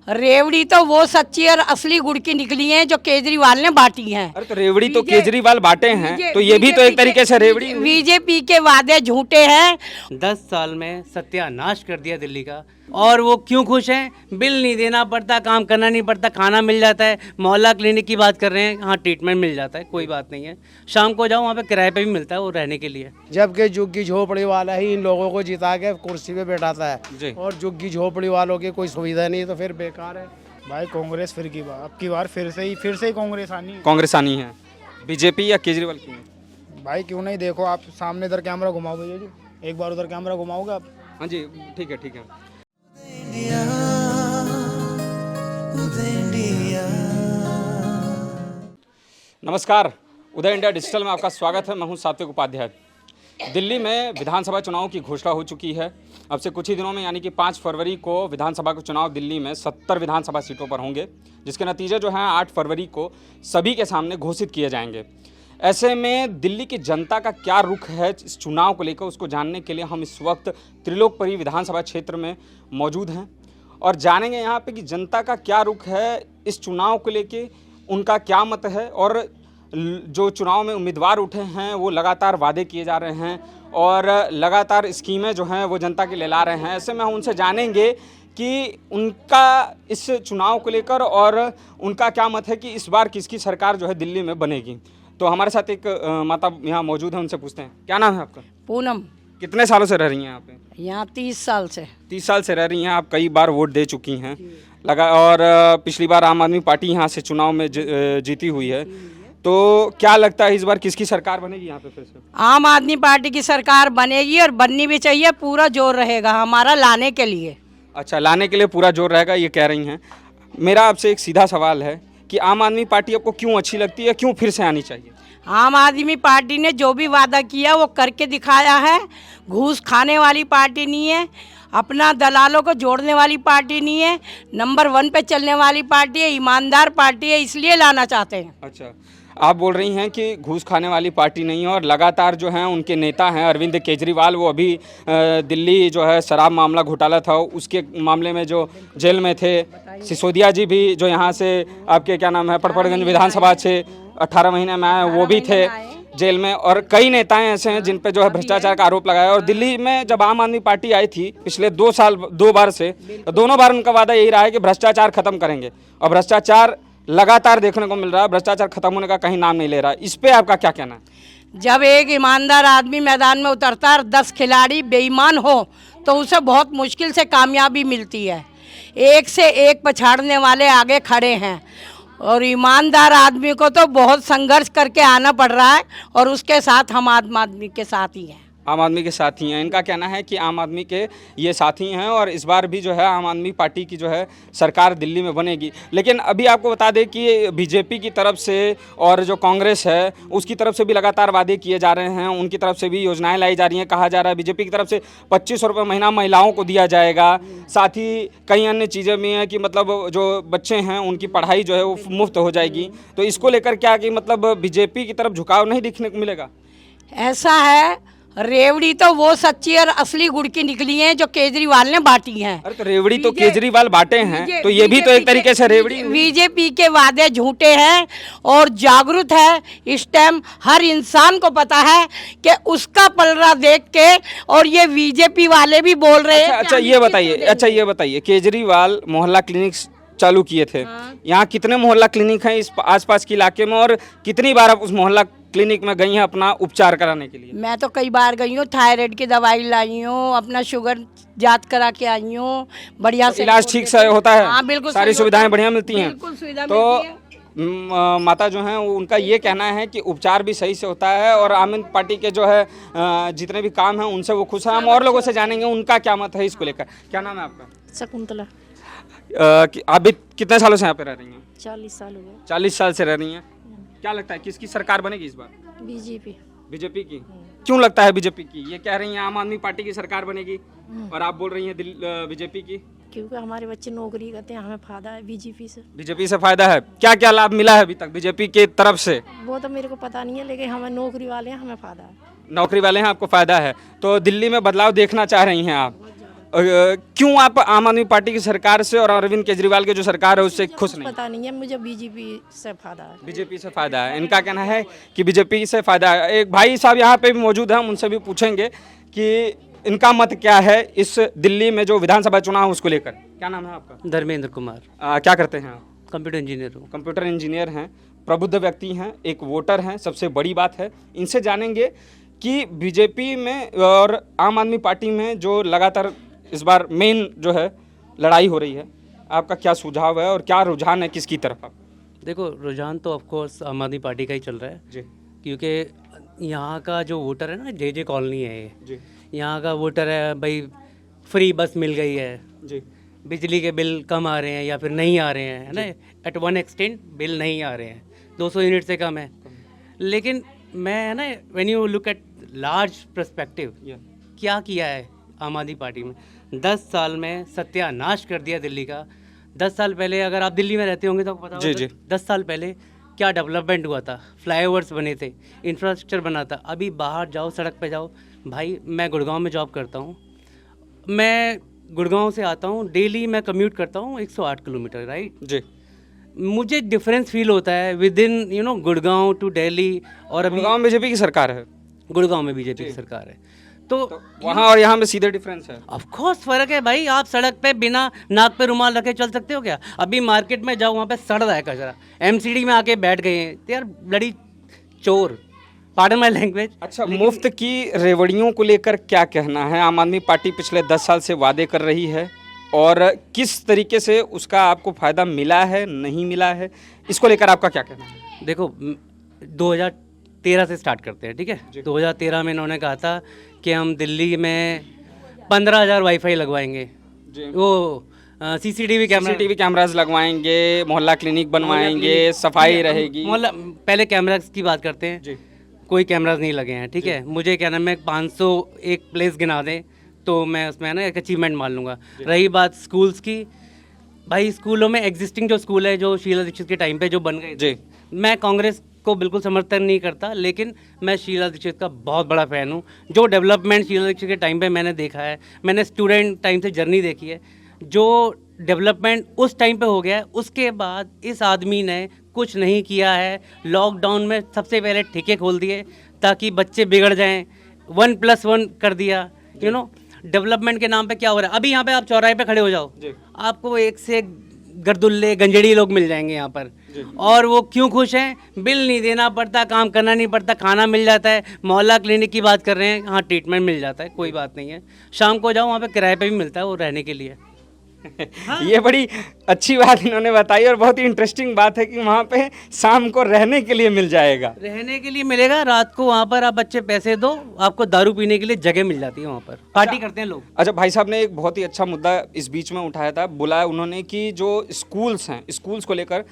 रेवड़ी तो वो सच्ची और असली गुड़ की निकली है जो केजरीवाल ने बांटी है। अरे तो रेवड़ी तो केजरीवाल बांटे हैं, तो ये भी तो एक तरीके से रेवड़ी हुई। बीजेपी के वादे झूठे हैं। 10 साल में सत्यानाश कर दिया दिल्ली का। और वो क्यों खुश हैं? बिल नहीं देना पड़ता, काम करना नहीं पड़ता, खाना मिल जाता है। मोहल्ला क्लिनिक की बात कर रहे हैं, हाँ ट्रीटमेंट मिल जाता है, कोई बात नहीं है। शाम को जाओ वहाँ पे किराए पे भी मिलता है वो रहने के लिए। जबकि झुग्गी झोपड़ी वाला ही इन लोगों को जिता के कुर्सी पे बैठाता जी। है और झुग्गी झोपड़ी वालों की कोई सुविधा नहीं, तो फिर बेकार है। भाई कांग्रेस फिर की बार, अब की बार फिर से ही कांग्रेस आनी है। कांग्रेस आनी है। बीजेपी या केजरीवाल की? भाई क्यों नहीं, देखो आप सामने इधर कैमरा घुमाओ भैया जी, एक बार उधर कैमरा घुमाओगे आप। हाँ जी ठीक है ठीक है। नमस्कार, उदय इंडिया डिजिटल में आपका स्वागत है। मैं हूं सात्विक उपाध्याय। दिल्ली में विधानसभा चुनाव की घोषणा हो चुकी है। अब से कुछ ही दिनों में यानी कि 5 फरवरी को विधानसभा के चुनाव दिल्ली में 70 विधानसभा सीटों पर होंगे, जिसके नतीजे जो हैं 8 फरवरी को सभी के सामने घोषित किए जाएंगे। ऐसे में दिल्ली की जनता का क्या रुख है इस चुनाव को लेकर, उसको जानने के लिए हम इस वक्त त्रिलोकपुरी विधानसभा क्षेत्र में मौजूद हैं और जानेंगे यहाँ पे कि जनता का क्या रुख है इस चुनाव को लेके, उनका क्या मत है। और जो चुनाव में उम्मीदवार उठे हैं वो लगातार वादे किए जा रहे हैं और लगातार स्कीमें जो हैं वो जनता के लिए ला रहे हैं। ऐसे में हम उनसे जानेंगे कि उनका इस चुनाव को लेकर और उनका क्या मत है कि इस बार किसकी सरकार जो है दिल्ली में बनेगी। तो हमारे साथ एक माता यहाँ मौजूद है, उनसे पूछते हैं। क्या नाम है आपका? पूनम। कितने सालों से रह रही हैं यहाँ पे? यहाँ 30 साल से। 30 साल से रह रही हैं आप। कई बार वोट दे चुकी हैं लगा, और पिछली बार आम आदमी पार्टी यहाँ से चुनाव में जीती हुई है। तो क्या लगता है इस बार किसकी सरकार बनेगी यहाँ पे फिर से? आम आदमी पार्टी की सरकार बनेगी और बननी भी चाहिए। पूरा जोर रहेगा हमारा लाने के लिए। अच्छा, लाने के लिए पूरा जोर रहेगा, ये कह रही हैं। मेरा आपसे एक सीधा सवाल है कि आम आदमी पार्टी आपको क्यों अच्छी लगती है, क्यों फिर से आनी चाहिए? आम आदमी पार्टी ने जो भी वादा किया वो करके दिखाया है। घूस खाने वाली पार्टी नहीं है, अपना दलालों को जोड़ने वाली पार्टी नहीं है, नंबर 1 पे चलने वाली पार्टी है, ईमानदार पार्टी है, इसलिए लाना चाहते हैं। अच्छा, आप बोल रही हैं कि घूस खाने वाली पार्टी नहीं है और लगातार जो हैं उनके नेता हैं अरविंद केजरीवाल, वो अभी दिल्ली जो है शराब मामला घोटाला था उसके मामले में जो जेल में थे। सिसोदिया जी भी जो यहाँ से आपके क्या नाम है पड़पड़गंज विधानसभा से 18 महीने में आए, वो भी थे जेल में। और कई नेताएं ऐसे हैं जिन पे जो है भ्रष्टाचार का आरोप लगाया। और दिल्ली में जब आम आदमी पार्टी आई थी पिछले 2 साल 2 बार से, तो दोनों बार उनका वादा यही रहा है कि भ्रष्टाचार खत्म करेंगे, और भ्रष्टाचार लगातार देखने को मिल रहा है। भ्रष्टाचार खत्म होने का कहीं नाम नहीं ले रहा है। इस पे आपका क्या कहना है? जब एक ईमानदार आदमी मैदान में उतरता है और 10 खिलाड़ी बेईमान हो तो उसे बहुत मुश्किल से कामयाबी मिलती है। एक से एक पछाड़ने वाले आगे खड़े हैं और ईमानदार आदमी को तो बहुत संघर्ष करके आना पड़ रहा है, और उसके साथ हम आम आदमी के साथ ही हैं। आम आदमी के साथी हैं। इनका कहना है कि आम आदमी के ये साथी हैं और इस बार भी जो है आम आदमी पार्टी की जो है सरकार दिल्ली में बनेगी। लेकिन अभी आपको बता दें कि बीजेपी की तरफ से और जो कांग्रेस है उसकी तरफ से भी लगातार वादे किए जा रहे हैं, उनकी तरफ से भी योजनाएं लाई जा रही हैं। कहा जा रहा है बीजेपी की तरफ से 2500 रुपये महीना महिलाओं को दिया जाएगा। साथ ही कई अन्य चीज़ें भी हैं कि मतलब जो बच्चे हैं उनकी पढ़ाई जो है वो मुफ्त हो जाएगी। तो इसको लेकर क्या कि मतलब बीजेपी की तरफ झुकाव नहीं दिखने को मिलेगा? ऐसा है, रेवड़ी तो वो सच्ची और असली गुड़ की निकली है जो केजरीवाल ने बांटी है। अरे तो रेवड़ी तो केजरीवाल बांटे हैं, तो ये भी तो एक तरीके से रेवड़ी। बीजेपी के वादे झूठे हैं और जागरूक है। इस टाइम हर इंसान को पता है कि उसका पलड़ा देख के, और ये बीजेपी वाले भी बोल रहे हैं। अच्छा ये बताइए केजरीवाल मोहल्ला क्लिनिक चालू किए थे। यहाँ कितने मोहल्ला क्लिनिक हैं इस आसपास के इलाके में, और कितनी बार आप उस मोहल्ला क्लिनिक में गई हैं अपना उपचार कराने के लिए? मैं तो कई बार गई हूँ, थायराइड की दवाई लाई हूँ, अपना शुगर जांच करा के आई हूँ। बढ़िया से इलाज ठीक से होता है? हाँ बिल्कुल, सारी सुविधाएं बढ़िया मिलती हैं? बिल्कुल सुविधा तो मिलती है। माता जो हैं उनका ये कहना है कि उपचार भी सही से होता है और आम आदमी पार्टी के जो है जितने भी काम हैं उनसे वो खुश हैं। हम और लोगों से जानेंगे उनका क्या मत है इसको लेकर। क्या नाम है आपका? शकुंतला। आप भी कितने सालों से यहाँ पे रह रही हैं? 40 साल हो गए। 40 साल से रह रही हैं। क्या लगता है किसकी सरकार बनेगी इस बार? बीजेपी। बीजेपी की? क्यों लगता है बीजेपी की? ये कह रही हैं आम आदमी पार्टी की सरकार बनेगी और आप बोल रही हैं बीजेपी की। क्योंकि हमारे बच्चे नौकरी करते हैं, हमें फायदा है बीजेपी से। बीजेपी से फायदा है? क्या क्या लाभ मिला है अभी तक बीजेपी के तरफ से? वो तो मेरे को पता नहीं है, लेकिन हमें नौकरी वाले हैं, हमें फायदा है। नौकरी वाले हैं, आपको फायदा है। तो दिल्ली में बदलाव देखना चाह रही हैं आप? क्यों आप आम आदमी पार्टी की सरकार से और अरविंद केजरीवाल की जो सरकार है उससे खुश नहीं? पता नहीं है, मुझे बीजेपी से फायदा है। बीजेपी से फायदा है, इनका कहना है कि बीजेपी से फायदा है। एक भाई साहब यहाँ पे भी मौजूद हैं, हम उनसे भी पूछेंगे कि इनका मत क्या है इस दिल्ली में जो विधानसभा चुनाव है उसको लेकर। क्या नाम है आपका? धर्मेंद्र कुमार, क्या करते हैं आप? कंप्यूटर इंजीनियर हूँ। कंप्यूटर इंजीनियर हैं, प्रबुद्ध व्यक्ति हैं, एक वोटर हैं, सबसे बड़ी बात है। इनसे जानेंगे कि बीजेपी में और आम आदमी पार्टी में जो लगातार इस बार मेन जो है लड़ाई हो रही है, आपका क्या सुझाव है और क्या रुझान है किसकी तरफ आप? देखो, रुझान तो ऑफ कोर्स आम आदमी पार्टी का ही चल रहा है जी क्योंकि यहाँ का जो वोटर है ना, जे कॉलोनी है ये, जी यहाँ का वोटर है भाई, फ्री बस मिल गई है, जी बिजली के बिल कम आ रहे हैं या फिर नहीं आ रहे हैं, है ना, एट वन एक्सटेंट बिल नहीं आ रहे हैं, 200 यूनिट से कम है। लेकिन मैं है ना, when you look at large perspective, क्या किया है आम आदमी पार्टी में? 10 साल में सत्यानाश कर दिया दिल्ली का। 10 साल पहले अगर आप दिल्ली में रहते होंगे तो आपको पता जी, होगा जी। 10 साल पहले क्या डेवलपमेंट हुआ था, फ्लाईओवर्स बने थे, इंफ्रास्ट्रक्चर बना था। अभी बाहर जाओ, सड़क पे जाओ, भाई मैं गुड़गांव में जॉब करता हूँ, मैं गुड़गांव से आता हूँ, डेली मैं कम्यूट करता हूँ 108 किलोमीटर, राइट। जी। मुझे डिफरेंस फील होता है within Gurgaon to Delhi. और अभी गुड़गांव बीजेपी की सरकार है, गुड़गांव में बीजेपी की सरकार है, तो वहाँ और यहाँ में सीधे डिफरेंस है। ऑफ कोर्स फर्क है भाई। आप सड़क पे बिना नाक पे रुमाल रखे चल सकते हो क्या? अभी मार्केट में जाओ, वहाँ पे सड़ रहा है कचरा, एमसीडी में आके बैठ गए हैं यार, ब्लडी चोर, पार्डन माय लैंग्वेज। अच्छा, मुफ्त की रेवड़ियों को लेकर क्या कहना है? आम आदमी पार्टी पिछले 10 साल से वादे कर रही है और किस तरीके से उसका आपको फायदा मिला है, नहीं मिला है, इसको लेकर आपका क्या कहना है? देखो, 2013 से स्टार्ट करते हैं, ठीक है। 2013 में इन्होंने कहा था कि हम दिल्ली में 15,000 वाईफाई लगवाएंगे, वो सीसीटीवी कैमरास लगवाएंगे, मोहल्ला क्लिनिक बनवाएंगे, सफाई रहेगी। मोहल्ला, पहले कैमरास की बात करते हैं। कोई कैमरास नहीं लगे हैं, ठीक है। मुझे क्या नाम है, 501 प्लेस गिना दें तो मैं उसमें ना एक अचीवमेंट मान लूँगा। रही बात स्कूल्स की, भाई स्कूलों में एग्जिस्टिंग जो स्कूल है, जो शीला दीक्षित के टाइम पे जो बन गए थे, मैं कांग्रेस को बिल्कुल समर्थन नहीं करता, लेकिन मैं शीला दीक्षित का बहुत बड़ा फ़ैन हूँ। जो डेवलपमेंट शीला दीक्षित के टाइम पे मैंने देखा है, मैंने स्टूडेंट टाइम से जर्नी देखी है, जो डेवलपमेंट उस टाइम पे हो गया है, उसके बाद इस आदमी ने कुछ नहीं किया है। लॉकडाउन में सबसे पहले ठेके खोल दिए ताकि बच्चे बिगड़ जाएं, 1+1 कर दिया, यू नो। डेवलपमेंट के नाम पे क्या हो रहा है? अभी यहाँ पे आप चौराहे पे खड़े हो जाओ, आपको एक से एक गर्दुल्ले गंजेड़ी लोग मिल जाएंगे यहाँ पर। और वो क्यों खुश हैं? बिल नहीं देना पड़ता, काम करना नहीं पड़ता, खाना मिल जाता है। मोहल्ला क्लिनिक की बात कर रहे हैं, हाँ ट्रीटमेंट मिल जाता है, कोई बात नहीं है। शाम को जाओ, वहाँ पे किराए पे भी मिलता है वो रहने के लिए। ये बड़ी अच्छी बात इन्होंने बताई और बहुत ही इंटरेस्टिंग बात है कि वहाँ पे शाम को रहने के लिए मिल जाएगा, रहने के लिए मिलेगा। रात को वहाँ पर आप बच्चे पैसे दो, आपको दारू पीने के लिए जगह मिल जाती है, वहाँ पर पार्टी करते हैं लोग। अच्छा, भाई साहब ने एक बहुत ही अच्छा मुद्दा इस बीच में उठाया था, बोला उन्होंने कि जो स्कूल्स हैं, स्कूल्स को लेकर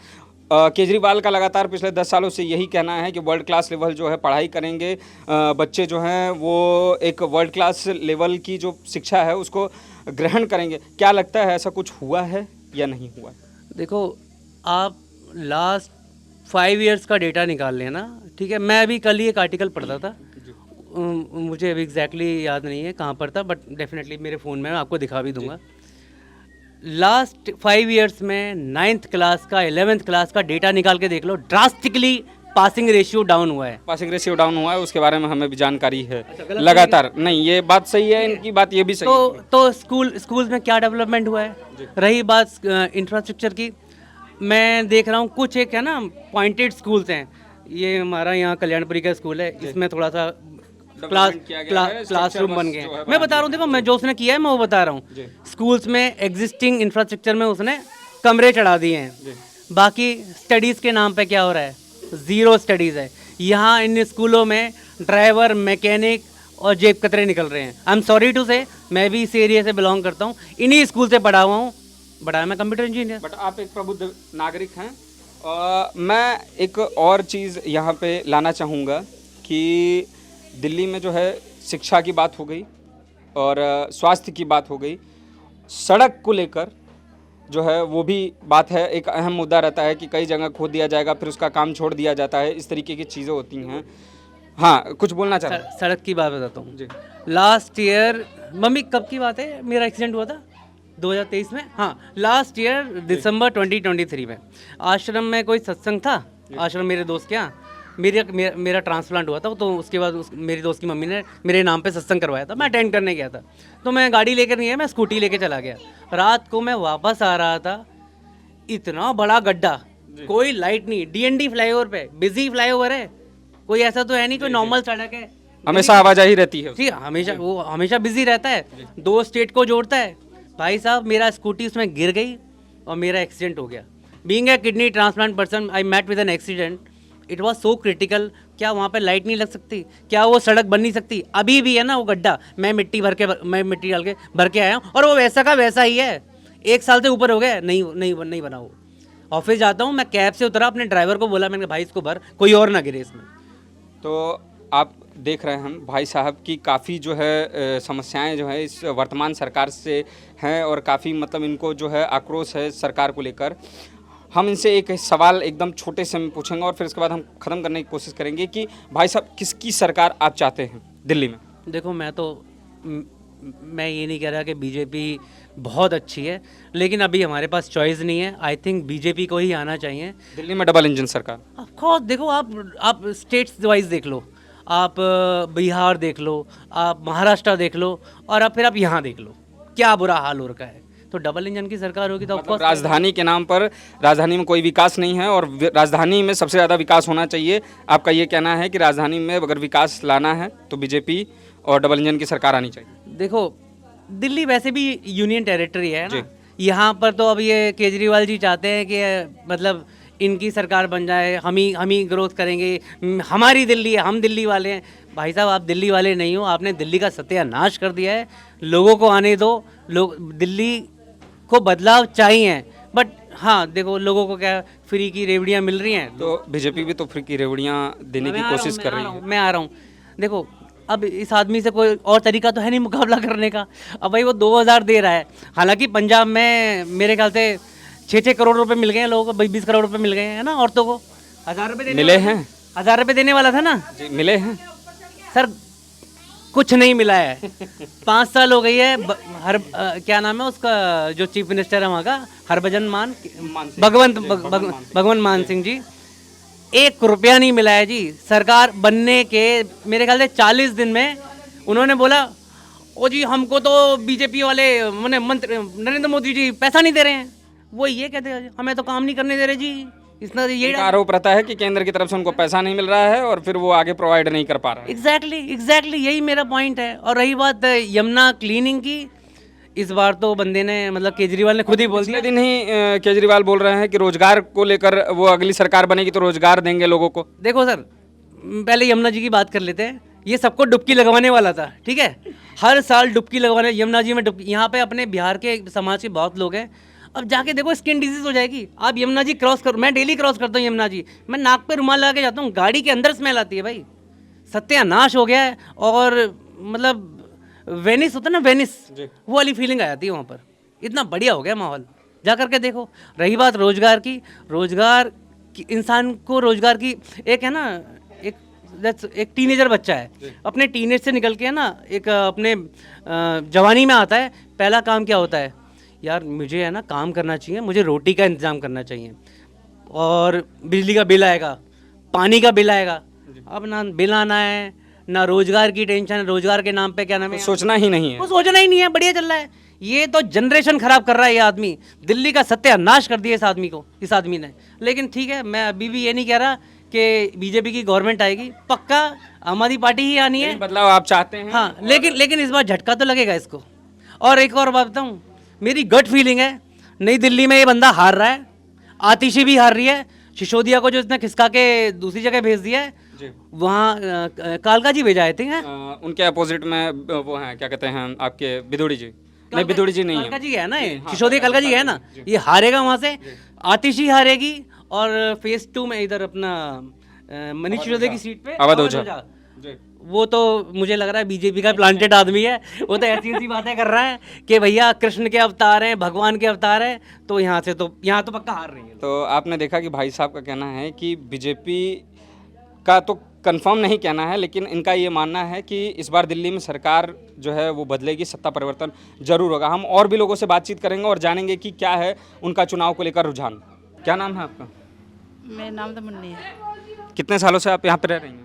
केजरीवाल का लगातार पिछले 10 सालों से यही कहना है कि वर्ल्ड क्लास लेवल जो है पढ़ाई करेंगे, बच्चे जो हैं वो एक वर्ल्ड क्लास लेवल की जो शिक्षा है उसको ग्रहण करेंगे। क्या लगता है ऐसा कुछ हुआ है या नहीं हुआ? देखो, आप लास्ट 5 इयर्स का डेटा निकाल लेना, ठीक है। मैं अभी कल ही एक आर्टिकल पढ़ता था, मुझे अभी एग्जैक्टली याद नहीं है कहाँ पर था, बट डेफिनेटली मेरे फ़ोन में मैं आपको दिखा भी दूंगा। लास्ट 5 इयर्स में 9th क्लास का, 11th क्लास का डेटा निकाल के देख लो, ड्रास्टिकली पासिंग रेशियो डाउन हुआ है। पासिंग रेशियो डाउन हुआ है, उसके बारे में हमें भी जानकारी है लगातार। नहीं, ये बात सही है, इनकी बात ये भी सही है। तो स्कूल्स में क्या डेवलपमेंट हुआ है? रही बात इंफ्रास्ट्रक्चर की, मैं देख रहा हूँ कुछ एक है ना पॉइंटेड स्कूल्स हैं। ये हमारा यहाँ कल्याणपुरी का स्कूल है, इसमें थोड़ा सा क्लासरूम बन गए। मैं बता रहा हूँ, देखो मैं जो उसने किया है मैं वो बता रहा हूँ। स्कूल्स में एग्जिस्टिंग इंफ्रास्ट्रक्चर में उसने कमरे चढ़ा दिए हैं, बाकी स्टडीज़ के नाम पे क्या हो रहा है? 0 स्टडीज़ है। यहाँ इन स्कूलों में ड्राइवर, मैकेनिक और जेब कतरे निकल रहे हैं। आई एम सॉरी टू से, मैं भी इस एरिया से बिलोंग करता हूँ, इन्हीं स्कूल से पढ़ा हुआ हूँ, बड़ा मैं कंप्यूटर इंजीनियर। बट आप एक प्रबुद्ध नागरिक हैं। मैं एक और चीज़ यहाँ पे लाना चाहूँगा कि दिल्ली में जो है शिक्षा की बात हो गई और स्वास्थ्य की बात हो गई, सड़क को लेकर जो है वो भी बात है। एक अहम मुद्दा रहता है कि कई जगह खोद दिया जाएगा, फिर उसका काम छोड़ दिया जाता है, इस तरीके की चीज़ें होती हैं। हाँ, कुछ बोलना चाह रहे हैं? सड़क की बात बताता हूँ। लास्ट ईयर, मम्मी कब की बात है मेरा एक्सीडेंट हुआ था? 2023 में। हाँ, लास्ट ईयर दिसंबर 2023 में आश्रम में कोई सत्संग था, आश्रम मेरे दोस्त के यहाँ। मेरा ट्रांसप्लांट हुआ था, तो उसके बाद मेरी दोस्त की मम्मी ने मेरे नाम पे सत्संग करवाया था। मैं अटेंड करने गया था, तो मैं गाड़ी लेकर नहीं गया, मैं स्कूटी लेके चला गया। रात को मैं वापस आ रहा था, इतना बड़ा गड्ढा, कोई लाइट नहीं, डीएनडी फ्लाईओवर पे, बिजी फ्लाईओवर है, कोई ऐसा तो है नहीं कोई नॉर्मल सड़क है, हमेशा आवाजाही रहती है। जी हमेशा, वो हमेशा बिजी रहता है, 2 स्टेट को जोड़ता है। भाई साहब, मेरा स्कूटी उसमें गिर गई और मेरा एक्सीडेंट हो गया। Being a kidney transplant person, I met with an accident, it was so critical. क्या वहाँ पे लाइट नहीं लग सकती? क्या वो सड़क बन नहीं सकती? अभी भी है ना वो गड्ढा, मैं मिट्टी डाल के भर के आया हूँ, और वो वैसा का वैसा ही है। 1 साल से ऊपर हो गया, नहीं बना वो। ऑफिस जाता हूँ मैं, कैब से उतरा, अपने ड्राइवर को बोला, मैंने कहा भाई इसको भर, कोई और ना गिरे इसमें। तो आप देख रहे हैं हम भाई साहब की काफ़ी जो है समस्याएं जो है इस वर्तमान सरकार से हैं, और काफ़ी मतलब इनको जो है आक्रोश है सरकार को लेकर। हम इनसे एक सवाल एकदम छोटे से में पूछेंगे और फिर इसके बाद हम ख़त्म करने की कोशिश करेंगे कि भाई साहब किसकी सरकार आप चाहते हैं दिल्ली में? देखो, मैं ये नहीं कह रहा कि बीजेपी बहुत अच्छी है, लेकिन अभी हमारे पास चॉइस नहीं है। आई थिंक बीजेपी को ही आना चाहिए दिल्ली में, डबल इंजन सरकार। Of course. देखो, आप स्टेट्स वाइज देख लो, आप बिहार देख लो, आप महाराष्ट्र देख लो, और अब फिर आप यहाँ देख लो, क्या बुरा हाल हो रखा है। तो डबल इंजन की सरकार होगी तो मतलब राजधानी के नाम पर राजधानी में कोई विकास नहीं है, और राजधानी में सबसे ज़्यादा विकास होना चाहिए। आपका ये कहना है कि राजधानी में अगर विकास लाना है तो बीजेपी और डबल इंजन की सरकार आनी चाहिए। देखो, दिल्ली वैसे भी यूनियन टेरिटरी है ना, यहाँ पर तो अब ये केजरीवाल जी चाहते हैं कि मतलब इनकी सरकार बन जाए, हम ही ग्रोथ करेंगे, हमारी दिल्ली है, हम दिल्ली वाले हैं। भाई साहब, आप दिल्ली वाले नहीं हो, आपने दिल्ली का सत्यानाश कर दिया है। लोगों को आने दो, लोग दिल्ली को बदलाव चाहिए। बट हाँ, देखो, लोगों को क्या फ्री की रेवड़ियाँ मिल रही हैं, तो बीजेपी भी तो फ्री की रेवड़ियाँ देने की कोशिश कर रही है। मैं आ रहा हूँ। देखो, अब इस आदमी से कोई और तरीका तो है नहीं मुकाबला करने का। अब भाई वो 2000 दे रहा है, हालांकि पंजाब में मेरे ख्याल से 6-6 करोड़ रुपए मिल गए हैं लोगों को, 20 करोड़ रुपए मिल गए हैं ना। औरतों को 1000 रुपये मिले हैं, 1000 रुपये देने वाला था ना जी, मिले हैं सर, कुछ नहीं मिला है। 5 साल हो गई है। क्या नाम है उसका, जो चीफ मिनिस्टर है वहाँ का, भगवंत मान सिंह जी, 1 रुपया नहीं मिला है जी। सरकार बनने के मेरे ख्याल से 40 दिन में उन्होंने बोला, ओ जी हमको तो बीजेपी वाले मंत्री नरेंद्र मोदी जी पैसा नहीं दे रहे हैं। वो ये कहते हैं हमें तो काम नहीं करने दे रहे जी। इतना ये आरोप रहता है कि केंद्र की तरफ से उनको पैसा नहीं मिल रहा है और फिर वो आगे प्रोवाइड नहीं कर पा रहा है। एग्जैक्टली यही मेरा पॉइंट है। और रही बात यमुना क्लीनिंग की, इस बार तो बंदे ने मतलब केजरीवाल ने खुद ही बोल दिया। दिन ही केजरीवाल बोल रहे हैं कि रोजगार को लेकर वो अगली सरकार बनेगी तो रोजगार देंगे लोगों को। देखो सर, पहले यमुना जी की बात कर लेते हैं। ये सबको डुबकी लगवाने वाला था, ठीक है, हर साल डुबकी लगवाने यमुना जी में डुबकी। यहाँ पे अपने बिहार के समाज के बहुत लोग हैं। अब जाके देखो, स्किन डिजीज हो जाएगी। आप यमुना जी क्रॉस करो, मैं डेली क्रॉस करता हूँ यमुना जी, मैं नाक पे रुमाल लगा के जाता हूँ, गाड़ी के अंदर स्मेल आती है भाई। सत्यानाश हो गया है। और मतलब वेनिस होता है ना, वेनिस, वो वाली फीलिंग आ जाती है वहाँ पर। इतना बढ़िया हो गया माहौल, जा करके देखो। रही बात रोजगार की, इंसान को रोजगार की, एक है ना, एक टीनेजर बच्चा है, अपने टीनेज से निकल के है ना, एक अपने जवानी में आता है। पहला काम क्या होता है, यार मुझे है ना काम करना चाहिए, मुझे रोटी का इंतजाम करना चाहिए, और बिजली का बिल आएगा, पानी का बिल आएगा। अब ना बिल आना है, ना रोजगार की टेंशन है। रोजगार के नाम पे क्या नाम है, सोचना ही नहीं है। वो सोचना ही नहीं है, बढ़िया चल रहा है। ये तो जनरेशन खराब कर रहा है ये आदमी, दिल्ली का सत्यानाश कर दिया इस आदमी ने। लेकिन ठीक है, मैं अभी भी ये नहीं कह रहा कि बीजेपी की गवर्नमेंट आएगी, पक्का आम आदमी पार्टी ही आनी है। बदलाव आप चाहते हैं? हाँ, लेकिन इस बार झटका तो लगेगा इसको। और एक और बात बताऊँ, मेरी गट फीलिंग है, नई दिल्ली में ये बंदा हार रहा है, आतिशी भी हार रही है। सिसोदिया को जो इसने खिसका के दूसरी जगह भेज दिया है, वहाँ कालका जी भेजा थे। उनके अपोजिट में वो हैं, क्या कहते हैं आपके बिदुड़ी जी। नहीं, बिदुड़ी जी नहीं है, कालका जी है ना, ये सिसोदिया कालका जी है ना। ये हारेगा वहाँ से, आतिशी हारेगी। और फेज 2 में इधर अपना मनीष सिसोदिया की सीट पे अवध ओझा, वो तो मुझे लग रहा है बीजेपी का प्लांटेड आदमी है। वो तो ऐसी बातें कर रहा है कि भैया कृष्ण के अवतार हैं, भगवान के अवतार हैं, तो यहाँ तो पक्का हार रही है। तो आपने देखा कि भाई साहब का कहना है कि बीजेपी का तो कंफर्म नहीं कहना है, लेकिन इनका ये मानना है कि इस बार दिल्ली में सरकार जो है वो बदलेगी, सत्ता परिवर्तन जरूर होगा। हम और भी लोगों से बातचीत करेंगे और जानेंगे कि क्या है उनका चुनाव को लेकर रुझान। क्या नाम है आपका? मेरा नाम तो मुन्नी है। कितने सालों से आप यहाँ पे रह रही हैं?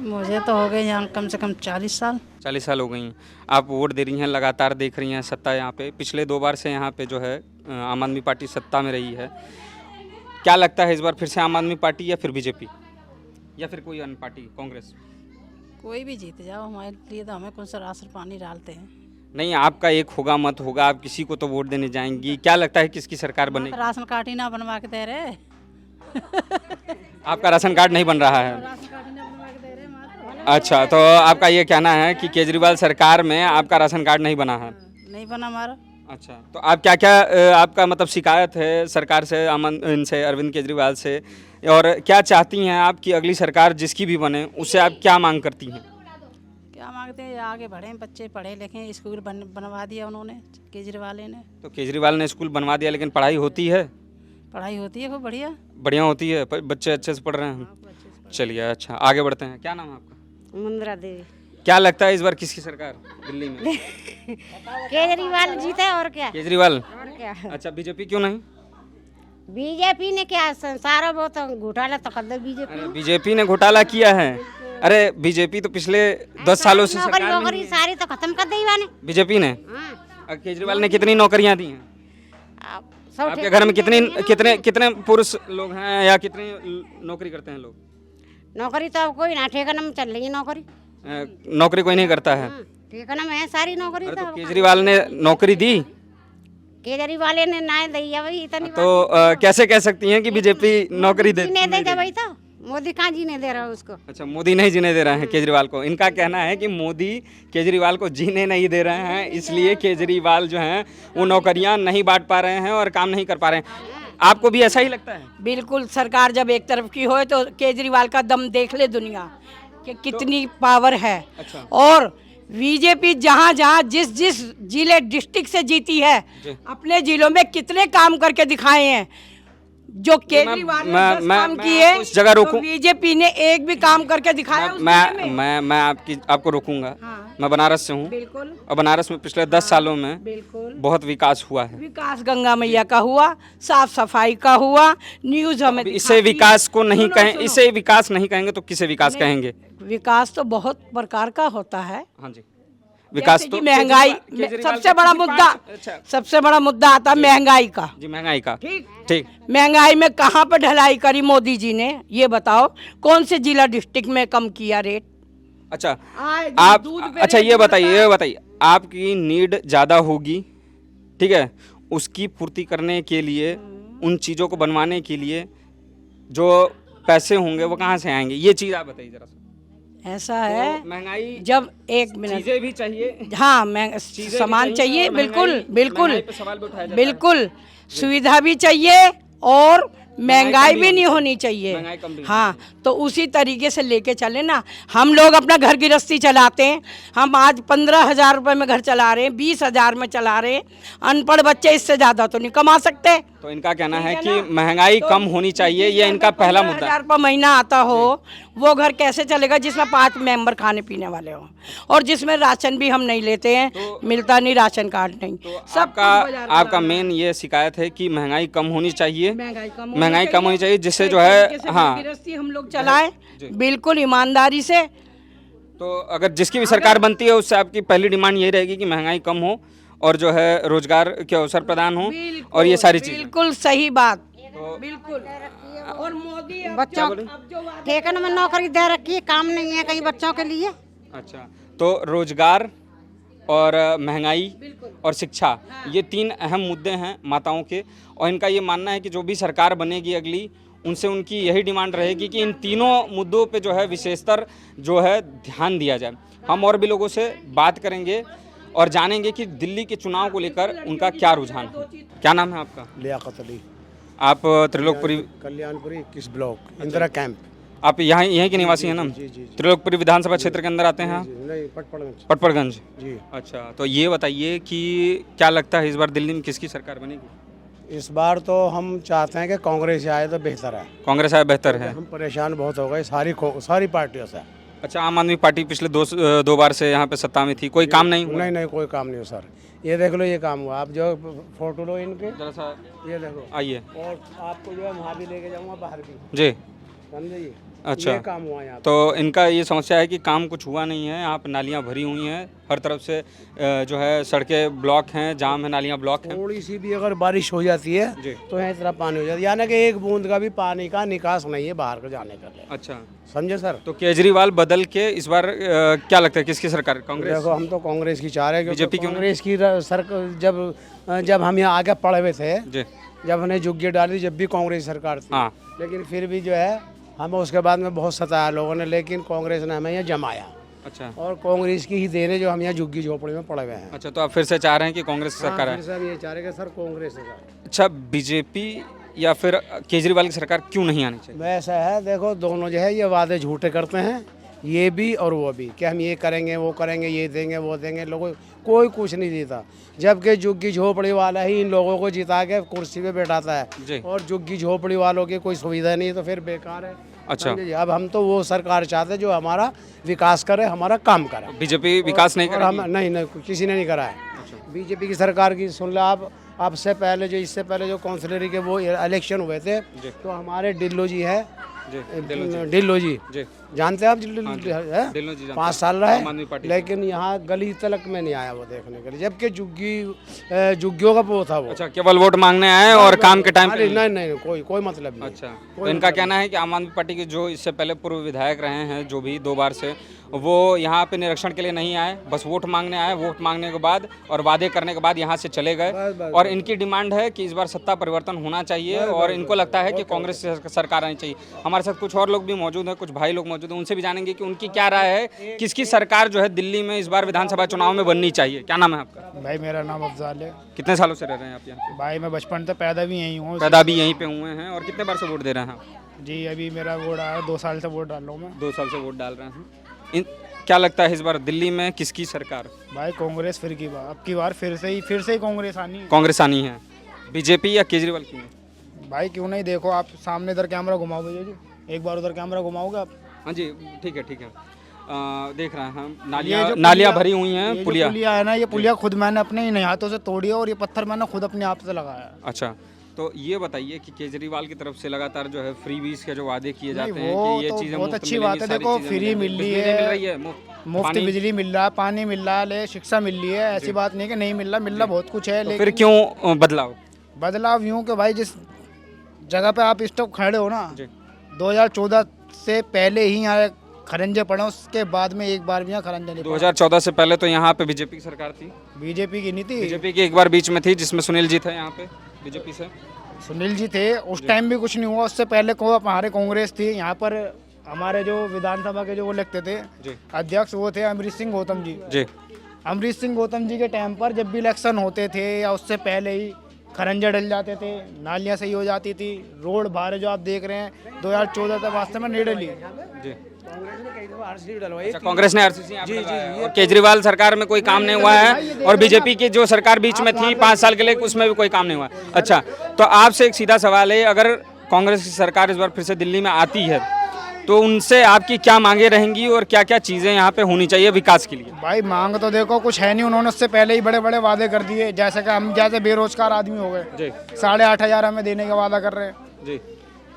मुझे तो हो गए यहाँ कम से कम 40 साल। 40 साल हो गई हैं। आप वोट दे रही हैं, लगातार देख रही हैं सत्ता यहाँ पे। पिछले 2 बार से यहाँ पे जो है आम आदमी पार्टी सत्ता में रही है। क्या लगता है इस बार फिर से आम आदमी पार्टी या फिर बीजेपी या फिर कोई अन्य पार्टी, कांग्रेस? कोई भी जीत जाओ, हमारे लिए तो हमें कौन सा राशन पानी डालते हैं। नहीं, आपका एक होगा मत होगा, आप किसी को तो वोट देने जाएंगी। क्या लगता है किसकी सरकार तो बनेगी? राशन कार्ड ही ना बनवा के दे रहे। आपका राशन कार्ड नहीं बन रहा है? राशन कार्ड ही ना बनवा के दे रहे हमारे। अच्छा, तो आपका ये कहना है कि केजरीवाल सरकार में आपका राशन कार्ड नहीं बना है? नहीं बना हमारा। अच्छा, तो आप क्या क्या आपका मतलब शिकायत है सरकार से, इनसे, अरविंद केजरीवाल से, और क्या चाहती हैं आप कि अगली सरकार जिसकी भी बने उससे आप क्या मांग करती हैं? क्या मांगते हैं, आगे बढ़े, बच्चे पढ़े लिखे, स्कूल बनवा दिया उन्होंने, केजरीवाल ने। तो केजरीवाल ने स्कूल बनवा दिया, लेकिन पढ़ाई होती है? पढ़ाई होती है खूब बढ़िया। बढ़िया होती है, बच्चे अच्छे से पढ़ रहे हैं? चलिए, अच्छा, आगे बढ़ते हैं। क्या नाम है आपका? मुंद्रा देवी। क्या लगता है इस बार किसकी सरकार दिल्ली में? केजरीवाल जीते और क्या। केजरीवाल? और क्या। अच्छा, बीजेपी क्यों नहीं? बीजेपी ने क्या सारा बहुत घोटाला तो कर दो बीजेपी। अरे बीजेपी ने घोटाला किया है? अरे बीजेपी तो पिछले 10 सालों से नौकरी सरकार में नौकरी ही है। सारी तो खत्म कर दी वाने। बीजेपी ने? हाँ। और केजरीवाल ने कितनी नौकरियां दी हैं? अब सब आपके घर में कितने पुरुष लोग हैं या कितने नौकरी करते हैं लोग? नौकरी तो अब कोई ना, ठेकाना में चल रही है नौकरी। नौकरी कोई नहीं करता है? हाँ, ठेकाना में है सारी नौकरी। अरे तो तो केजरीवाल ने नौकरी दी, केजरीवाल ने ना दी है भाई इतनी। तो कैसे कह सकती हैं कि बीजेपी नौकरी दे? जीने दे भाई, तो मोदी कहाँ जीने दे रहा है उसको। अच्छा, मोदी नहीं जीने दे रहे हैं केजरीवाल को। इनका कहना है कि मोदी केजरीवाल को जीने नहीं दे रहे हैं, इसलिए केजरीवाल जो हैं वो नौकरियां नहीं बांट पा रहे हैं और काम नहीं कर पा रहे हैं। आपको भी ऐसा ही लगता है? बिल्कुल, सरकार जब एक तरफ की हो तो केजरीवाल का दम देख ले दुनिया कि कितनी पावर है। अच्छा। और बीजेपी जहाँ जहाँ जिस जिस जिले डिस्ट्रिक्ट से जीती है, अपने जिलों में कितने काम करके दिखाए हैं। जो केजरीवाल ने 10 काम किए, उस जगह रोकूं? बीजेपी ने एक भी काम करके दिखाया उस जिले में। मैं आपको रोकूंगा। हाँ। मैं बनारस से हूँ बिल्कुल और बनारस में पिछले 10 सालों में बिल्कुल बहुत विकास हुआ है। विकास गंगा मैया का हुआ, साफ सफाई का हुआ, न्यूज हमें इसे दिखाती। विकास को नहीं सुनो, कहें, सुनो। इसे विकास नहीं कहेंगे तो किसे विकास कहेंगे? विकास तो बहुत प्रकार का होता है। हाँ जी, विकास जैसे तो कि महंगाई केजरीवाल सबसे का बड़ा किसी मुद्दा, अच्छा, सबसे बड़ा मुद्दा आता है महंगाई का। जी, महंगाई का। ठीक ठीक। महंगाई में कहाँ पर ढलाई करी मोदी जी ने, ये बताओ। कौन से जिला डिस्ट्रिक्ट में कम किया रेट? अच्छा, आए आप दूध पे अच्छा रेट ये बढ़ता बताइए आपकी नीड ज़्यादा होगी, ठीक है, उसकी पूर्ति करने के लिए, उन चीज़ों को बनवाने के लिए जो पैसे होंगे वो कहाँ से आएंगे, ये चीज़ आप बताइए जरा सा। ऐसा है, तो महंगाई, जब एक मिनट, चीज़ें भी चाहिए, हाँ चीज़ें भी सामान चाहिए, और बिल्कुल महंगाई बिल्कुल पे सवाल भी उठाया जाता है। बिल्कुल, सुविधा भी चाहिए और महंगाई कम भी नहीं होनी होनी चाहिए। महंगाई कम भी हाँ, तो उसी तरीके से लेके चले ना। हम लोग अपना घर गृहस्थी चलाते हैं, हम आज 15,000 रुपये में घर चला रहे हैं, 20,000 में चला रहे हैं। अनपढ़ बच्चे इससे ज़्यादा तो नहीं कमा सकते। तो इनका कहना है कि महंगाई कम होनी चाहिए, ये इनका पहला मुद्दा है। 15,000 रुपये महीना आता हो, वो घर कैसे चलेगा जिसमें 5 मेंबर खाने पीने वाले हो, और जिसमें राशन भी हम नहीं लेते हैं, मिलता नहीं, राशन कार्ड नहीं। सब आपका मेन ये शिकायत है कि महंगाई कम होनी चाहिए, महंगाई कम होनी चाहिए, जिससे जो तरीके से है, हाँ, गृहस्थी हम लोग चलाएं बिल्कुल ईमानदारी से। तो अगर जिसकी भी सरकार बनती है उससे आपकी पहली डिमांड यही रहेगी कि महंगाई कम हो और जो है रोजगार के अवसर प्रदान हो और ये सारी चीजें। बिल्कुल सही बात, बिल्कुल। और मोदी बच्चों ठेकाना में नौकरी दे रखी है, काम नहीं है कहीं बच्चों के लिए। अच्छा, तो रोजगार और महंगाई और शिक्षा, ये 3 अहम मुद्दे हैं माताओं के, और इनका ये मानना है कि जो भी सरकार बनेगी अगली, उनसे उनकी यही डिमांड रहेगी कि इन तीनों मुद्दों पे जो है विशेषतर जो है ध्यान दिया जाए। हम और भी लोगों से बात करेंगे और जानेंगे कि दिल्ली के चुनाव को लेकर उनका क्या रुझान है। क्या नाम है आपका? लियाकत अली, आप त्रिलोकपुरी, कल्याणपुरी 21 ब्लॉक, इंदिरा कैंप। आप यहीं के निवासी हैं ना? जी जी। त्रिलोकपुरी विधानसभा क्षेत्र के अंदर आते हैं आप? नहीं, पटपड़गंज। पटपड़गंज जी। अच्छा, तो ये बताइए कि क्या लगता है इस बार दिल्ली में किसकी सरकार बनेगी? इस बार तो हम चाहते हैं कि कांग्रेस आए तो बेहतर है। कांग्रेस आया बेहतर है। हम परेशान बहुत हो गए सारी पार्टियों से। अच्छा, आम आदमी पार्टी पिछले दो बार से यहाँ पे सत्ता में थी, कोई काम नहीं हुआ? नहीं कोई काम नहीं हो सर। ये देख लो, ये काम हुआ। आप जो फोटो लो इनके, जरा सा ये देखो। आइए। और आपको जो है वहाँ भी लेके जाऊँगा, बाहर भी, जी। समझे ये? अच्छा, ये काम हुआ यहाँ पे। तो इनका ये समस्या है कि काम कुछ हुआ नहीं है। यहाँ पे नालियाँ भरी हुई हैं, हर तरफ से जो है सड़कें ब्लॉक हैं, जाम है, नालियाँ ब्लॉक हैं। थोड़ी सी भी अगर बारिश हो जाती है जी। तो यहाँ इतना पानी हो जाता है, यानी कि एक बूंद का भी पानी का निकास नहीं है बाहर को जाने का लिए। अच्छा, समझे सर? तो केजरीवाल बदल के इस बार क्या लगता है किसकी सरकार? कांग्रेस? देखो, हम तो कांग्रेस की चाह रहे हैं, बीजेपी क्योंकि क्यों कांग्रेस की जब हम यहाँ आगे पढ़े हुए थे, जी। जब हमने जुग्गी डाली, जब भी कांग्रेस सरकार थी। हाँ। लेकिन फिर भी जो है हमें उसके बाद में बहुत सताया लोगों ने, लेकिन कांग्रेस ने हमें यहाँ जमाया। अच्छा। और कांग्रेस की ही देन है जो हम यहाँ झुग्गी झोपड़ी में पड़े हुए हैं। अच्छा, तो आप फिर से चाह रहे हैं कि कांग्रेस की सरकार हाँ, आए? फिर से हम ये चाह रहे हैं कि सर कांग्रेस है सर। अच्छा, बीजेपी या फिर केजरीवाल की सरकार क्यों नहीं आनी चाहिए? वैसा है, देखो दोनों जो है ये वादे झूठे करते हैं, ये भी और वो भी, कि हम ये करेंगे वो करेंगे, ये देंगे वो देंगे। लोगों कोई कुछ नहीं देता, जबकि झुग्गी झोपड़ी वाला ही इन लोगों को जिता के कुर्सी पे बैठाता जी। है, और झुग्गी झोपड़ी वालों की कोई सुविधा नहीं है, तो फिर बेकार है। अच्छा। समझे जी? अब हम तो वो सरकार चाहते हैं जो हमारा विकास करे, हमारा काम करे। बीजेपी विकास नहीं और हम करेगी? नहीं, किसी ने नहीं करा है। बीजेपी की सरकार की सुन लो आप, आपसे पहले जो इससे पहले जो काउंसिलरी के वो इलेक्शन हुए थे, तो हमारे डिल्लो जी है, डिल्लो जी जी। जानते हैं आप? डिल्लो जी जानते 5 साल आम आदमी रहे, पार्टी लेकिन यहाँ गली तलक में नहीं आया वो देखने के लिए, जबकि जुग्गियों का वो था वो। अच्छा, केवल वोट मांगने आए और काम के टाइम पे नहीं नहीं, कोई मतलब नहीं। अच्छा, तो इनका कहना है कि आम आदमी पार्टी के जो इससे पहले पूर्व विधायक रहे हैं, जो भी 2 बार से, वो यहाँ पे निरीक्षण के लिए नहीं आए, बस वोट मांगने आए। वोट मांगने के बाद और वादे करने के बाद यहाँ से चले गए। और इनकी डिमांड है कि इस बार सत्ता परिवर्तन होना चाहिए, और इनको लगता है कि कांग्रेस सरकार आनी चाहिए। हमारे साथ कुछ और लोग भी मौजूद हैं, कुछ भाई लोग मौजूद हैं, उनसे भी जानेंगे कि उनकी क्या राय है, किसकी सरकार जो है दिल्ली में इस बार विधानसभा चुनाव में बननी चाहिए। क्या नाम है आपका? भाई मेरा नाम अफजाल है। कितने सालों से रह रहे हैं आप यहाँ? भाई मैं बचपन से पैदा भी यहीं हूँ। पैदा भी यहीं पे हुए हैं। और कितने बार से वोट दे रहे हैं आप? जी, अभी मेरा वोट आया, 2 साल से वोट डाल रहा हूँ मैं। 2 साल से वोट डाल रहे हैं। क्या लगता है इस बार दिल्ली में किसकी सरकार? भाई कांग्रेस फिर की बार, अब की बार फिर से ही कांग्रेस आनी है। कांग्रेस आनी है। बीजेपी या केजरीवाल क्यों? भाई क्यों नहीं, देखो आप सामने इधर कैमरा घुमाओ भैया जी, एक बार उधर कैमरा घुमाओगे आप? हाँ जी, ठीक है ठीक है। देख रहे हैं हम, ये जो नालियाँ भरी हुई हैं, ये जो पुलिया। पुलिया है ना, ये पुलिया खुद मैंने अपने ही हाथों से तोड़ी है, और ये पत्थर मैंने खुद अपने हाथ से लगाया है। अच्छा, तो ये बताइए कि केजरीवाल की तरफ से लगातार जो है फ्री बीज के जो वादे किए नहीं, जाते हैं वो कि ये तो चीजें बहुत मुफ्त अच्छी मिलेंगी, बात है। सारी देखो, चीजें फ्री मिलेंगी। मिल रही बिजली है, मिल रही है, मुफ्त पानी- बिजली मिल रहा है, पानी मिल रहा है, शिक्षा मिल रही है। ऐसी बात नहीं कि नहीं मिल रहा बहुत कुछ है। तो लेकिन फिर क्यों बदलाव? बदलाव यूँ कि भाई जिस जगह पे आप इस वक्त खड़े हो ना, जी। 2014 से पहले ही यहाँ खरंजे पड़े, उसके बाद में एक बार भी यहाँ खरंजा नहीं पड़ा। 2014 से पहले तो यहाँ पे बीजेपी की सरकार थी। बीजेपी की नहीं थी। बीजेपी की एक बार बीच में थी, जिसमें सुनील जी थे यहाँ पे बीजेपी से। सुनील जी थे, उस टाइम भी कुछ नहीं हुआ। उससे पहले को हमारे कांग्रेस थी यहाँ पर। हमारे जो विधानसभा के जो वो लगते थे जी। अध्यक्ष, वो थे अमरीश सिंह गौतम जी। जी। अमरीश सिंह गौतम जी के टाइम पर जब भी इलेक्शन होते थे या उससे पहले ही खरंजा डल जाते थे, नालियाँ सही हो जाती थी, रोड बाहर जो आप देख रहे हैं 2014 तक वास्तव में नहीं डली। जी। डलवाई। अच्छा, कांग्रेस ने आरसीसी यहाँ पे डलवाया है। और केजरीवाल सरकार में कोई काम नहीं हुआ है, और बीजेपी की जो सरकार बीच में थी 5 साल के लिए, उसमें भी कोई काम नहीं हुआ। अच्छा, तो आपसे एक सीधा सवाल है, अगर कांग्रेस की सरकार इस बार फिर से दिल्ली में आती है, तो उनसे आपकी क्या मांगे रहेंगी और क्या क्या चीज़ें यहाँ पे होनी चाहिए विकास के लिए? भाई मांग तो देखो कुछ है नहीं, उन्होंने उससे पहले ही बड़े बड़े वादे कर दिए। जैसे कि हम जैसे बेरोजगार आदमी हो गए, जी। 8,500 हमें देने का वादा कर रहे हैं। जी।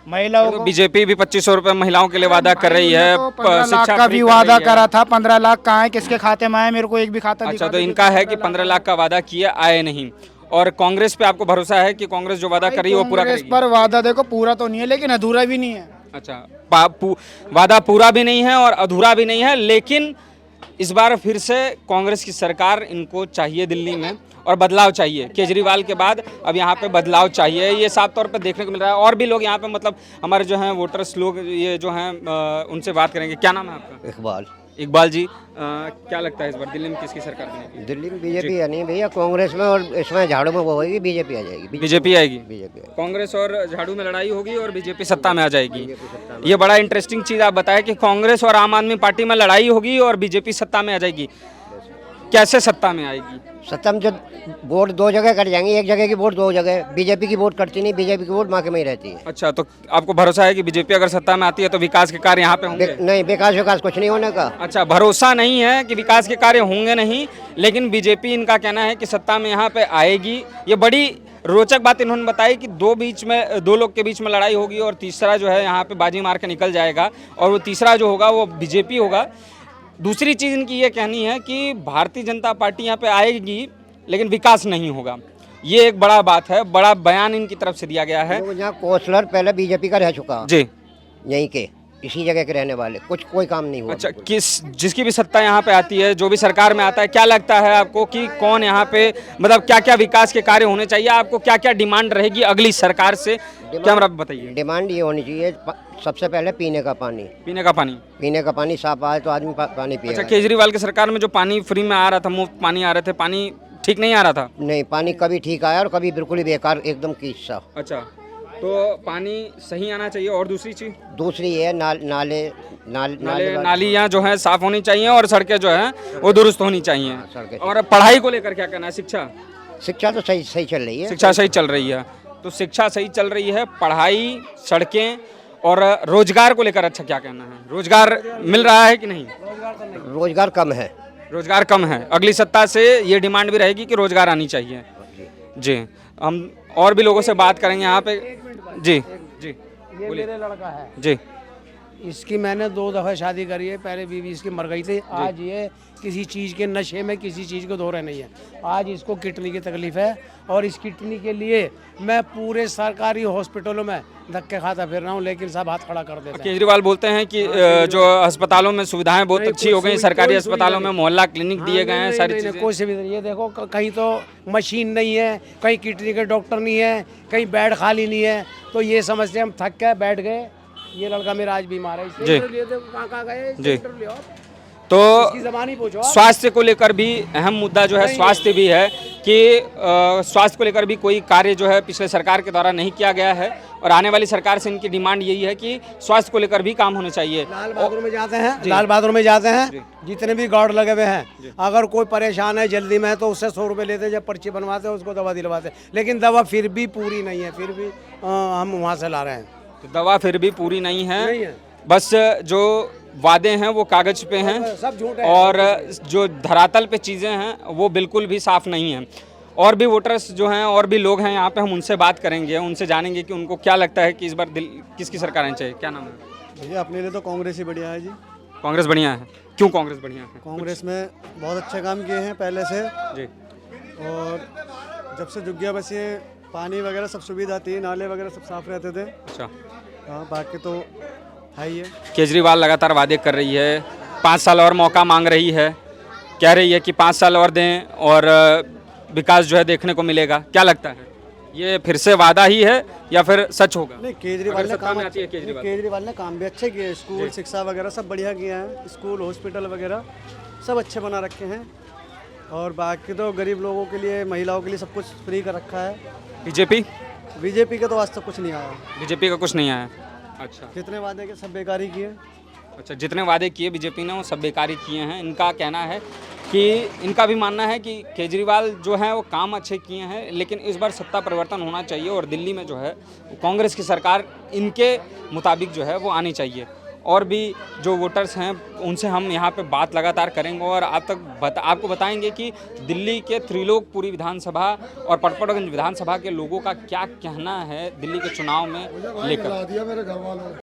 महिलाओं तो को बीजेपी भी 2500 रुपए महिलाओं के लिए वादा कर रही है। 15 लाख का भी वादा करा था। 15 लाख कहाँ है, किसके खाते में आए? मेरे को एक भी खाता अच्छा, तो इनका है कि 15 लाख का वादा किया, आए नहीं। और कांग्रेस पे आपको भरोसा है कि कांग्रेस जो वादा कर रही है वो पूरा करेगी? पर वादा देखो पूरा तो नहीं है, लेकिन अधूरा भी नहीं है। अच्छा, वादा पूरा भी नहीं है और अधूरा भी नहीं है, लेकिन इस बार फिर से कांग्रेस की सरकार इनको चाहिए दिल्ली में, और बदलाव चाहिए। केजरीवाल के बाद अब यहाँ पे बदलाव चाहिए, ये साफ तौर पे देखने को मिल रहा है। और भी लोग यहाँ पे, मतलब हमारे जो हैं वोटर्स लोग, ये जो हैं उनसे बात करेंगे। क्या नाम है आपका? इकबाल। इकबाल जी, क्या लगता है इस बार दिल्ली में किसकी सरकार बनेगी? दिल्ली में बीजेपी है नहीं भैया, कांग्रेस में और इसमें झाड़ू में वो होगी, बीजेपी आ जाएगी। बीजेपी आएगी। बीजेपी कांग्रेस और झाड़ू में लड़ाई होगी और बीजेपी सत्ता में आ जाएगी। ये बड़ा इंटरेस्टिंग चीज़ आप बताएं कि कांग्रेस और आम आदमी पार्टी में लड़ाई होगी और बीजेपी सत्ता में आ जाएगी। कैसे सत्ता में आएगी? सत्ता में जो वोट दो जगह कट जाएंगे, एक जगह की वोट दो जगह। बीजेपी की वोट कटती नहीं, बीजेपी की वोट माँ के में ही रहती है। अच्छा, तो आपको भरोसा है कि बीजेपी अगर सत्ता में आती है तो विकास के कार्य यहाँ पे होंगे? नहीं, विकास विकास कुछ नहीं होने का। अच्छा, भरोसा नहीं है कि विकास के कार्य होंगे नहीं, लेकिन बीजेपी इनका कहना है कि सत्ता में यहाँ पे आएगी। ये बड़ी रोचक बात इन्होंने बताई कि दो लोग के बीच में लड़ाई होगी और तीसरा जो है यहाँ पे बाजी मार के निकल जाएगा और वो तीसरा जो होगा वो बीजेपी होगा। दूसरी चीज़ इनकी ये कहनी है कि भारतीय जनता पार्टी यहाँ पे आएगी लेकिन विकास नहीं होगा। ये एक बड़ा बात है, बड़ा बयान इनकी तरफ से दिया गया है। यहाँ कौंसलर पहले बीजेपी का रह चुका जी, यहीं के इसी जगह के रहने वाले, कोई काम नहीं हुआ। अच्छा, जिसकी भी सत्ता यहाँ पे आती है, जो भी सरकार में आता है, क्या लगता है आपको कि कौन यहाँ पे मतलब क्या क्या विकास के कार्य होने चाहिए? आपको क्या क्या डिमांड रहेगी अगली सरकार से, क्या आप बताइए? डिमांड ये होनी चाहिए सबसे पहले पीने का पानी। पीने का पानी साफ आए तो आदमी पानी पिएगा। अच्छा, केजरीवाल की सरकार में जो पानी फ्री में आ रहा था, मुफ्त पानी आ रहे थे, पानी ठीक नहीं आ रहा था? नहीं, पानी कभी ठीक आया और कभी बिल्कुल ही बेकार, एकदम कीच सा। अच्छा, तो पानी सही आना चाहिए। और दूसरी ये नालियाँ जो है साफ होनी चाहिए और सड़कें जो है वो दुरुस्त होनी चाहिए। सड़कें। और पढ़ाई को लेकर क्या कहना है? शिक्षा तो सही चल रही है। शिक्षा सही चल रही है, तो शिक्षा सही चल रही है, पढ़ाई, सड़कें और रोजगार को लेकर अच्छा क्या कहना है? रोजगार मिल रहा है कि नहीं? रोजगार कम है। रोजगार कम है। अगली सत्ता से ये डिमांड भी रहेगी कि रोजगार आनी चाहिए। जी, हम और भी लोगों से बात करेंगे यहाँ पे। जी, ये मेरे लड़का है जी। इसकी मैंने 2 दफ़ा शादी करी है। पहले बीवी इसकी मर गई थी। आज ये किसी चीज़ के नशे में किसी चीज़ को धो रहे नहीं है। आज इसको किडनी की तकलीफ है और इस किडनी के लिए मैं पूरे सरकारी हॉस्पिटलों में धक्के खाता फिर रहा हूँ, लेकिन सब हाथ खड़ा कर देते हैं। केजरीवाल बोलते हैं कि जो अस्पतालों में सुविधाएं बहुत अच्छी हो गई, सरकारी अस्पतालों में मोहल्ला क्लिनिक दिए गए हैं, सारी चीजें। कोई सुविधा नहीं है। देखो कहीं तो मशीन नहीं है, कहीं किडनी के डॉक्टर नहीं है, कहीं बेड खाली नहीं है। तो ये समझते हम थक के बैठ गए। ये लड़का मेरा आज बीमार है। जी, तो स्वास्थ्य को लेकर भी अहम मुद्दा जो है स्वास्थ्य भी है कि स्वास्थ्य को लेकर भी कोई कार्य जो है पिछले सरकार के द्वारा नहीं किया गया है और आने वाली सरकार से इनकी डिमांड यही है कि स्वास्थ्य को लेकर भी काम होने चाहिए। लाल बहादुर में जाते हैं जितने भी गार्ड लगे हुए हैं, अगर कोई परेशान है जल्दी में है तो उससे 100 रुपये लेते, जब पर्ची बनवाते हैं उसको दवा दिलवाते, लेकिन दवा फिर भी पूरी नहीं है। फिर भी हम वहाँ से ला रहे हैं, तो दवा फिर भी पूरी नहीं है। बस जो वादे हैं वो कागज पे हैं, सब झूठ है। और जो धरातल पे चीज़ें हैं वो बिल्कुल भी साफ नहीं हैं। और भी वोटर्स जो हैं और भी लोग हैं यहाँ पे, हम उनसे बात करेंगे, उनसे जानेंगे कि उनको क्या लगता है कि इस बार किसकी सरकार आनी चाहिए। क्या नाम है भैया? अपने लिए तो कांग्रेस ही बढ़िया है जी। कांग्रेस बढ़िया है? क्यों कांग्रेस बढ़िया है? कांग्रेस में बहुत अच्छे काम किए हैं पहले से जी। और जब से जुग्गिया बसी पानी वगैरह सब सुविधा थी, नाले वगैरह सब साफ रहते थे। अच्छा, हाँ, बाकी तो है ही है। केजरीवाल लगातार वादे कर रही है, 5 साल और मौका मांग रही है, कह रही है कि 5 साल और दें और विकास जो है देखने को मिलेगा। क्या लगता है, ये फिर से वादा ही है या फिर सच होगा? नहीं, केजरीवाल ने केजरीवाल ने काम भी अच्छे किए। स्कूल शिक्षा वगैरह सब बढ़िया किया है। स्कूल हॉस्पिटल वगैरह सब अच्छे बना रखे हैं। और बाकी तो गरीब लोगों के लिए, महिलाओं के लिए सब कुछ फ्री कर रखा है। बीजेपी का तो आज तक कुछ नहीं आया। बीजेपी का कुछ नहीं आया। अच्छा, जितने वादे के सब बेकारी किए। अच्छा, जितने वादे किए बीजेपी ने वो सब बेकारी किए हैं। इनका कहना है कि इनका भी मानना है कि केजरीवाल जो है वो काम अच्छे किए हैं, लेकिन इस बार सत्ता परिवर्तन होना चाहिए और दिल्ली में जो है कांग्रेस की सरकार इनके मुताबिक जो है वो आनी चाहिए। और भी जो वोटर्स हैं उनसे हम यहाँ पे बात लगातार करेंगे और आपको बताएंगे कि दिल्ली के त्रिलोकपुरी विधानसभा और पटपड़गंज विधानसभा के लोगों का क्या कहना है दिल्ली के चुनाव में लेकर।